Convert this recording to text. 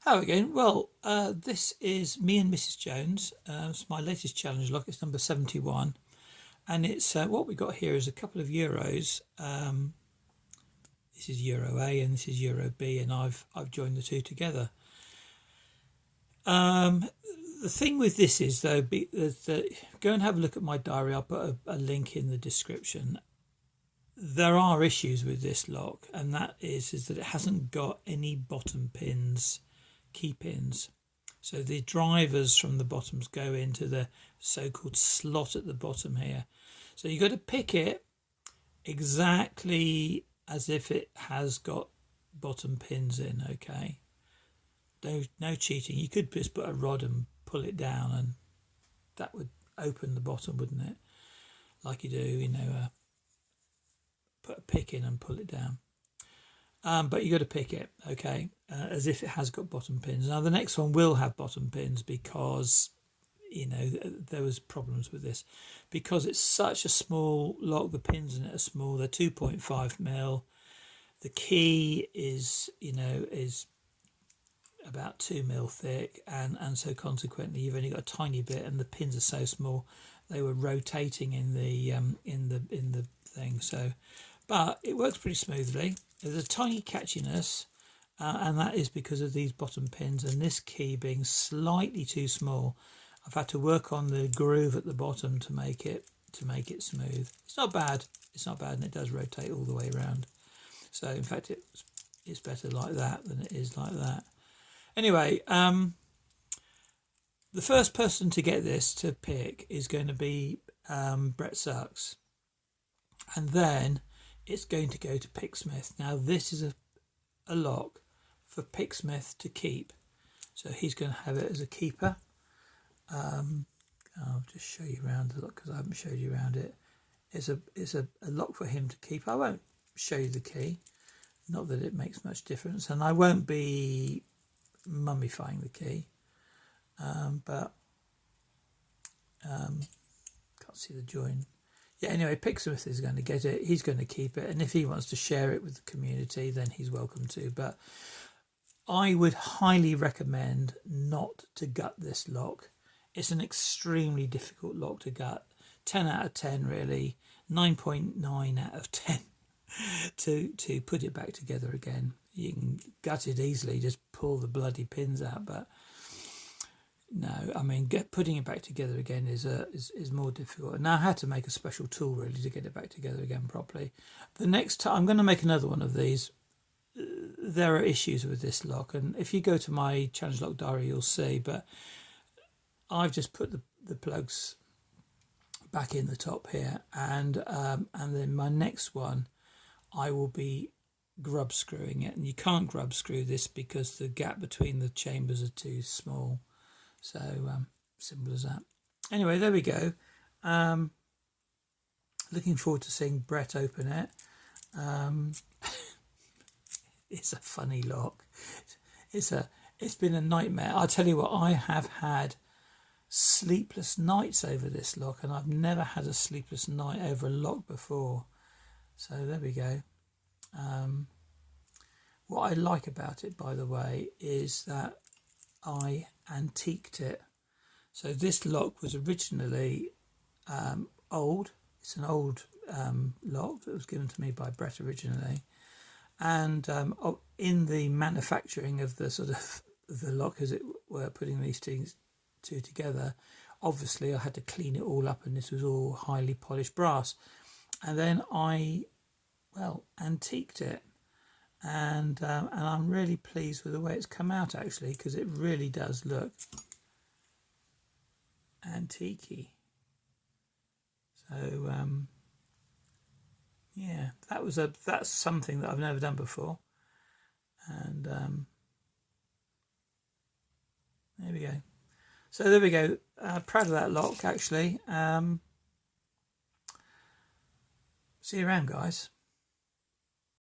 Hello again. Well, this is me and Mrs. Jones. It's my latest challenge lock. It's number 71, and it's what we got here is a couple of euros. This is Euro A and this is Euro B, and I've joined the two together. The thing with this is though, go and have a look at my diary. I'll put a link in the description. There are issues with this lock, and that is that it hasn't got any bottom pins, key pins. So the drivers from the bottoms go into the so-called slot at the bottom here. So you've got to pick it exactly as if it has got bottom pins in, okay? No cheating. You could just put a rod and pull it down and that would open the bottom, wouldn't it? Like you do, put a pick in and pull it down. But you got to pick it, okay, as if it has got bottom pins. Now the next one will have bottom pins because there was problems with this because it's such a small lock. The pins in it are small. They're 2.5 mil. The key is about 2 mil thick, and so consequently you've only got a tiny bit, and the pins are so small they were rotating in the thing. So, but it works pretty smoothly. There's a tiny catchiness, and that is because of these bottom pins and this key being slightly too small. I've had to work on the groove at the bottom to make it smooth. It's not bad, and it does rotate all the way around. So in fact it's better like that than it is like that. Anyway, the first person to get this to pick is going to be Brett Sucks, and then it's going to go to Picksmith. Now this is a lock for Picksmith to keep, so he's going to have it as a keeper. I'll just show you around the lock because I haven't showed you around it. It's a lock for him to keep. I won't show you the key, not that it makes much difference, and I won't be mummifying the key, but can't see the join. Yeah, anyway, Picksmith is going to get it. He's going to keep it, and if he wants to share it with the community, then he's welcome to. But I would highly recommend not to gut this lock. It's an extremely difficult lock to gut. 10 out of 10, really. 9.9 out of 10 to put it back together again. You can gut it easily, just pull the bloody pins out, but no, I mean, putting it back together again is more difficult. Now I had to make a special tool really to get it back together again properly. The next time I'm going to make another one of these. There are issues with this lock, and if you go to my challenge lock diary you'll see, but I've just put the plugs back in the top here, and then my next one I will be grub screwing it, and you can't grub screw this because the gap between the chambers are too small. So simple as that. Anyway, there we go. Looking forward to seeing Brett open it. It's a funny lock. It's been a nightmare. I'll tell you what, I have had sleepless nights over this lock, and I've never had a sleepless night over a lock before. So there we go. What I like about it, by the way, is that I antiqued it. So this lock was originally old. It's an old lock that was given to me by Brett originally. And in the manufacturing of the sort of the lock, as it were, putting these two together, obviously I had to clean it all up, and this was all highly polished brass. And then I antiqued it, and I'm really pleased with the way it's come out actually, because it really does look antique-y. So yeah, that's something that I've never done before, and there we go. So there we go. Proud of that lock actually. See you around, guys.